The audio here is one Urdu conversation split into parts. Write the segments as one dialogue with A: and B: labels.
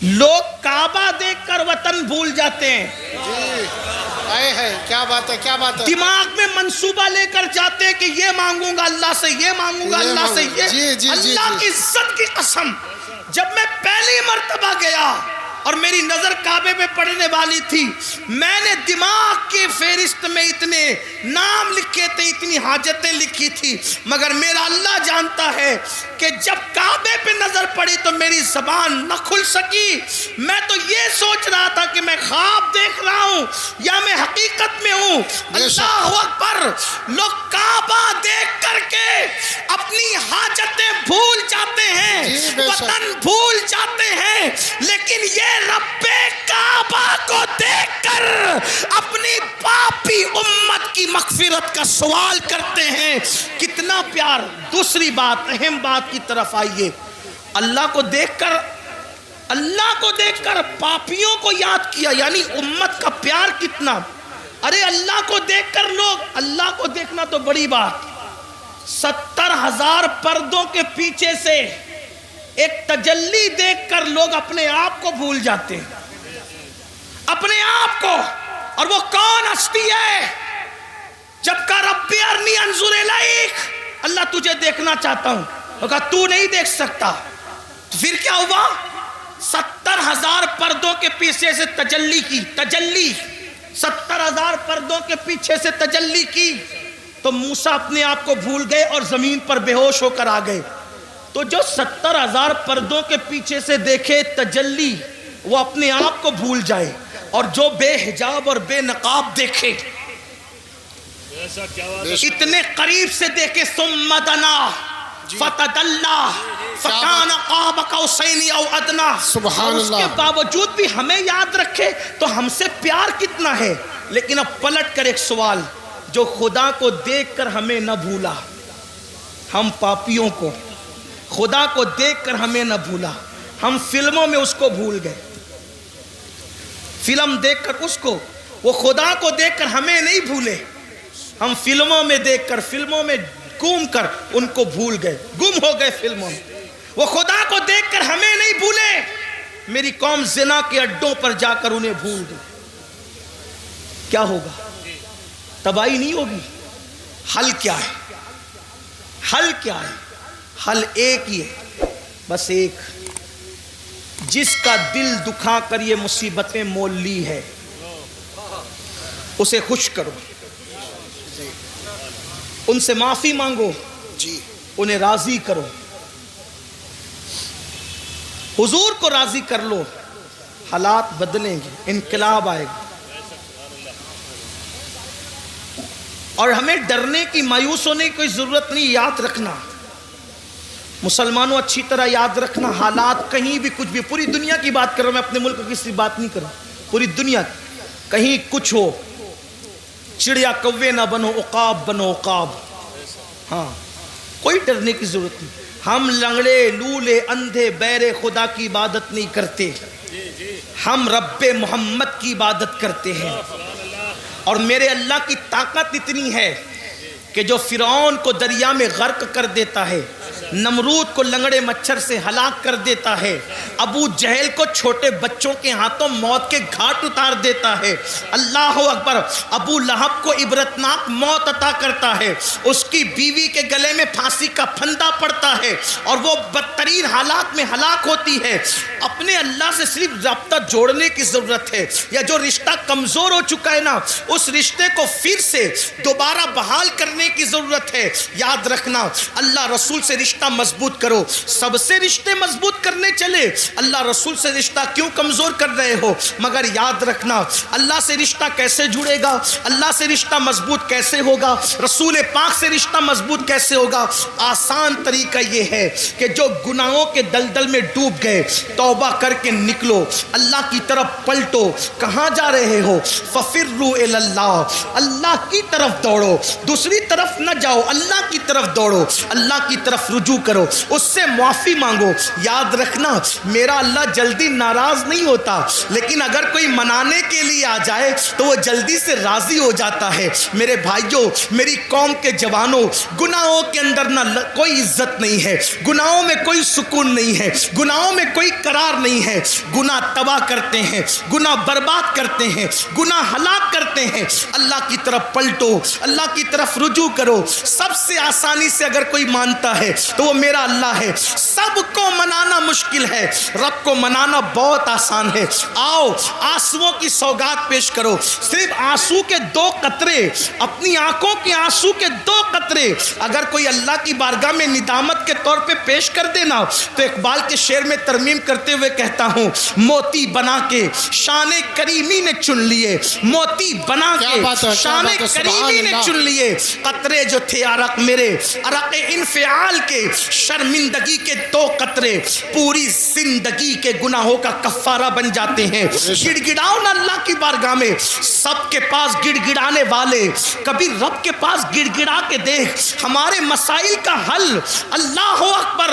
A: لوگ کعبہ دیکھ کر وطن بھول جاتے ہیں.
B: کیا بات ہے، کیا بات ہے.
A: دماغ میں منصوبہ لے کر جاتے ہیں کہ یہ مانگوں گا اللہ سے، یہ مانگوں گا اللہ سے، یہ اللہ کی عزت کی قسم. جب میں پہلی مرتبہ گیا اور میری نظر کعبے پہ پڑنے والی تھی، میں نے دماغ کی فہرست میں اتنے نام لکھے تھے، اتنی حاجتیں لکھی تھی، مگر میرا اللہ جانتا ہے کہ جب کعبے پہ نظر پڑی تو میری زبان نہ کھل سکی. میں تو یہ سوچ رہا تھا کہ میں خواب دیکھ رہا ہوں یا میں حقیقت میں ہوں. اللہ اکبر. لوگ کعبہ دیکھ کر کے اپنی حاجتیں بھول جاتے ہیں، وطن بھول جاتے ہیں، لیکن یہ رب کعبہ کو دیکھ کر اپنی پاپی امت کی مغفرت کا سوال کرتے ہیں. کتنا پیار. دوسری بات، اہم بات کی طرف آئیے. اللہ کو دیکھ کر پاپیوں کو یاد کیا، یعنی امت کا پیار کتنا. ارے اللہ کو دیکھ کر لوگ، اللہ کو دیکھنا تو بڑی بات، 70,000 پردوں کے پیچھے سے ایک تجلی دیکھ کر لوگ اپنے آپ کو بھول جاتے ہیں، اپنے آپ کو. اور وہ کون ہستی ہے؟ جب کہا ربی ارنی انظر الیک، اللہ تجھے دیکھنا چاہتا ہوں. وہ کہا تو نہیں دیکھ سکتا. تو پھر کیا ہوا؟ 70,000 پردوں کے پیچھے سے تجلی کی. 70,000 پردوں کے پیچھے سے تجلی کی تو موسیٰ اپنے آپ کو بھول گئے اور زمین پر بے ہوش ہو کر آ گئے. تو جو 70,000 پردوں کے پیچھے سے دیکھے تجلی، وہ اپنے آپ کو بھول جائے. اور جو بے حجاب اور بے نقاب دیکھے، اتنے قریب سے دیکھے، ثم دنا فتدلا فکان قاب قوسین او ادنا،
B: سبحان
A: اس کے
B: اللہ.
A: باوجود بھی ہمیں یاد رکھے تو ہم سے پیار کتنا ہے. لیکن اب پلٹ کر ایک سوال، جو خدا کو دیکھ کر ہمیں نہ بھولا، ہم پاپیوں کو خدا کو دیکھ کر ہمیں نہ بھولا، ہم فلموں میں اس کو بھول گئے. فلم دیکھ کر اس کو، وہ خدا کو دیکھ کر ہمیں نہیں بھولے، ہم فلموں میں دیکھ کر، فلموں میں گھوم کر ان کو بھول گئے، گم ہو گئے فلموں میں. وہ خدا کو دیکھ کر ہمیں نہیں بھولے، میری قوم زنا کے اڈوں پر جا کر انہیں بھول گئی. کیا ہوگا؟ تباہی نہیں ہوگی. حل کیا ہے؟ حل کیا ہے؟ حل ایک ہی ہے، بس ایک. جس کا دل دکھا کر یہ مصیبتیں مول لی ہے، اسے خوش کرو، ان سے معافی مانگو، انہیں راضی کرو، حضور کو راضی کر لو. حالات بدلیں گے، انقلاب آئے گا. اور ہمیں ڈرنے کی، مایوس ہونے کی کوئی ضرورت نہیں. یاد رکھنا مسلمانوں، اچھی طرح یاد رکھنا، حالات کہیں بھی کچھ بھی، پوری دنیا کی بات کر رہا ہوں میں، اپنے ملک کی کسی بات نہیں کر رہا، پوری دنیا کہیں کچھ ہو، چڑیا کوے نہ بنو، عقاب بنو عقاب. ہاں، کوئی ڈرنے کی ضرورت نہیں. ہم لنگڑے لولے اندھے بہرے خدا کی عبادت نہیں کرتے، ہم رب محمد کی عبادت کرتے ہیں. اور میرے اللہ کی طاقت اتنی ہے کہ جو فرعون کو دریا میں غرق کر دیتا ہے، نمرود کو لنگڑے مچھر سے ہلاک کر دیتا ہے، ابو جہل کو چھوٹے بچوں کے ہاتھوں موت کے گھاٹ اتار دیتا ہے، اللہ اکبر، ابو لہب کو عبرتناک موت عطا کرتا ہے، اس کی بیوی کے گلے میں پھانسی کا پھندا پڑتا ہے اور وہ بدترین حالات میں ہلاک ہوتی ہے. اپنے اللہ سے صرف رابطہ جوڑنے کی ضرورت ہے، یا جو رشتہ کمزور ہو چکا ہے نا، اس رشتے کو پھر سے دوبارہ بحال کرنے کی ضرورت ہے. یاد رکھنا، اللہ رسول سے رشتہ مضبوط کرو. سب سے رشتے مضبوط کرنے چلے، اللہ رسول سے رشتہ کیوں کمزور کر رہے ہو؟ مگر یاد رکھنا، اللہ سے رشتہ کیسے جڑے گا، اللہ سے رشتہ مضبوط کیسے ہوگا، رسول پاک سے رشتہ مضبوط کیسے ہوگا؟ آسان طریقہ یہ ہے کہ جو گناہوں کے دلدل میں ڈوب گئے، توبہ کر کے نکلو، اللہ کی طرف پلٹو. کہاں جا رہے ہو؟ ففروا الی اللہ، اللہ کی طرف دوڑو. دوسری طرف نہ جاؤ، اللہ کی طرف دوڑو، اللہ کی طرف رجوع کرو، اس سے معافی مانگو۔ یاد رکھنا میرا اللہ جلدی ناراض نہیں ہوتا، لیکن اگر کوئی منانے کے لیے آ جائے تو وہ جلدی سے راضی ہو جاتا ہے۔ میرے بھائیوں، میری قوم کے جوانوں، گناہوں کے اندر نہ کوئی عزت نہیں ہے، گناہوں میں کوئی سکون نہیں ہے، گناہوں میں کوئی قرار نہیں ہے۔ گناہ تباہ کرتے ہیں، گناہ برباد کرتے ہیں، گناہ ہلاک کرتے ہیں۔ اللہ کی طرف پلٹو، اللہ کی طرف رجوع کرو۔ سب سے آسانی سے اگر کوئی مانتا ہے تو وہ میرا اللہ ہے۔ سب کو منانا مشکل ہے، رب کو منانا بہت آسان ہے۔ آؤ آنسوؤں کی سوگات پیش کرو، صرف آنسو کے 2 قطرے، اپنی آنکھوں کے آنسو کے 2 قطرے اگر کوئی اللہ کی بارگاہ میں ندامت کے طور پہ پیش کر دینا تو اقبال کے شعر میں ترمیم کرتے ہوئے کہتا ہوں، موتی بنا کے شان کریمی نے چن لیے، موتی بنا کے شان کریمی نے چن لیے، قطرے جو تھے عرق میرے، عرق انفعال کے، شرمندگی کے 2 قطرے پوری زندگی کے گناہوں کا کفارہ بن جاتے ہیں۔ گڑ گڑاؤ نا اللہ کی بارگاہ میں، سب کے پاس گڑ گڑانے والے، کبھی رب کے پاس گڑ گڑا کے دیکھ۔ ہمارے مسائل کا حل اللہ اکبر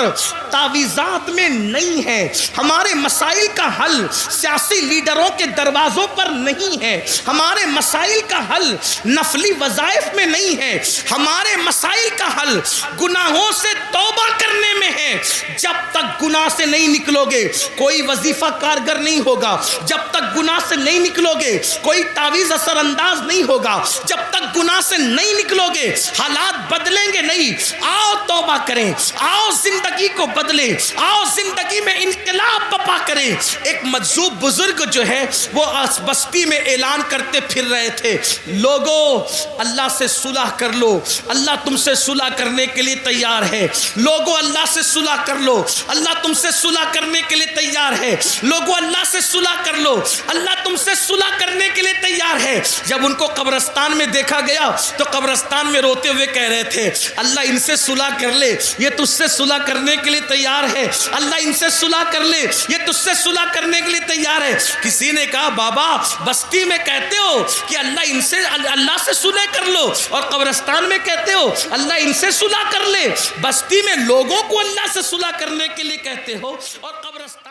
A: تعویذات میں نہیں ہے، ہمارے مسائل کا حل سیاسی لیڈروں کے دروازوں پر نہیں ہے، ہمارے مسائل کا حل نفلی وظائف میں نہیں ہے، ہمارے مسائل کا حل گناہوں سے توبہ کرنے میں ہے۔ جب تک گناہ سے نہیں نکلو گے کوئی وظیفہ کارگر نہیں ہوگا، جب تک گناہ سے نہیں نکلو گے کوئی تعویذ اثر انداز نہیں ہوگا، جب تک گناہ سے نہیں نکلو گے حالات بدلیں گے نہیں۔ آؤ توبہ کریں، آؤ زندگی کو بدلیں، آؤ زندگی میں انقلاب بپا کریں۔ ایک مجذوب بزرگ جو ہے وہ بستی میں اعلان کرتے پھر رہے تھے، لوگو اللہ سے صلح کر لو، اللہ تم سے صلح کرنے کے لیے تیار ہے، لوگو اللہ سے صلح کر لو، اللہ تم سے صلح کرنے کے لیے تیار ہے، لوگو اللہ سے صلح کر لو، اللہ تم سے صلح کرنے کے لیے تیار ہے۔ جب ان کو قبرستان میں دیکھا گیا تو قبرستان میں روتے ہوئے کہہ رہے تھے، اللہ ان سے صلح کر لے، یہ تجھ سے صلح کرنے کے لیے تیار ہے، اللہ ان سے صلح کر لے، یہ تجھ سے صلح کرنے کے لیے تیار ہے۔ کسی نے کہا بابا بستی میں کہتے ہو کہ اللہ سے صلح کر لو، اور قبرستان میں کہتے ہو اللہ ان سے صلح کر لے۔ بستی میں لوگوں کو اللہ سے صلح کرنے کے لیے کہتے ہو اور قبرستان